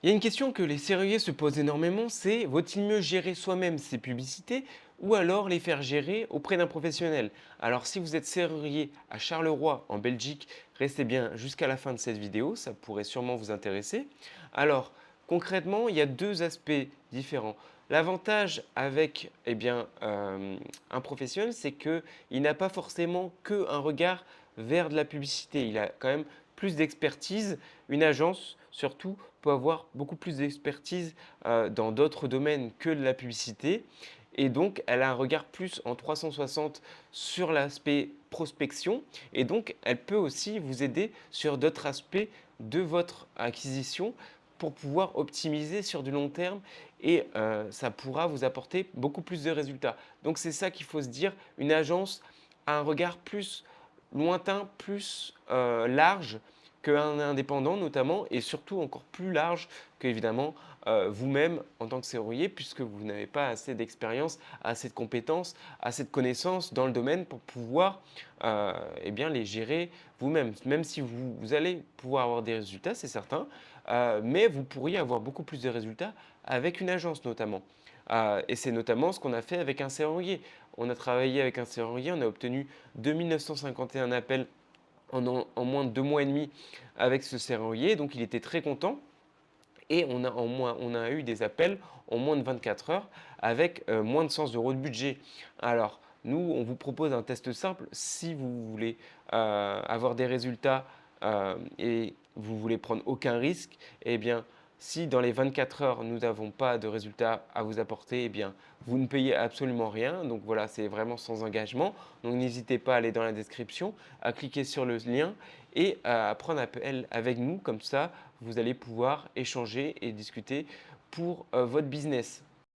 Il y a une question que les serruriers se posent énormément, c'est vaut-il mieux gérer soi-même ses publicités ou alors les faire gérer auprès d'un professionnel? Alors si vous êtes serrurier à Charleroi en Belgique, restez bien jusqu'à la fin de cette vidéo, ça pourrait sûrement vous intéresser. Alors concrètement, il y a deux aspects différents. L'avantage avec un professionnel, c'est qu'il n'a pas forcément qu'un regard vers de la publicité. Il a quand même plus d'expertise. Une agence, surtout, peut avoir beaucoup plus d'expertise dans d'autres domaines que de la publicité. Et donc, elle a un regard plus en 360 sur l'aspect prospection. Et donc, elle peut aussi vous aider sur d'autres aspects de votre acquisition pour pouvoir optimiser sur du long terme et ça pourra vous apporter beaucoup plus de résultats. Donc, c'est ça qu'il faut se dire. Une agence a un regard plus lointain, plus large qu'un indépendant notamment et surtout encore plus large qu'évidemment vous-même en tant que serrurier puisque vous n'avez pas assez d'expérience, assez de compétences, assez de connaissances dans le domaine pour pouvoir les gérer vous-même. Même si vous allez pouvoir avoir des résultats, c'est certain, mais vous pourriez avoir beaucoup plus de résultats avec une agence notamment. Et c'est notamment ce qu'on a fait avec un serrurier. On a travaillé avec un serrurier, on a obtenu 2951 appels en moins de 2 mois et demi avec ce serrurier. Donc il était très content. Et on a eu des appels en moins de 24 heures avec moins de 100 euros de budget. Alors, nous, on vous propose un test simple. Si vous voulez avoir des résultats et vous voulez prendre aucun risque, eh bien, si dans les 24 heures, nous n'avons pas de résultats à vous apporter, eh bien, vous ne payez absolument rien. Donc voilà, c'est vraiment sans engagement. Donc n'hésitez pas à aller dans la description, à cliquer sur le lien et à prendre appel avec nous. Comme ça, vous allez pouvoir échanger et discuter pour votre business.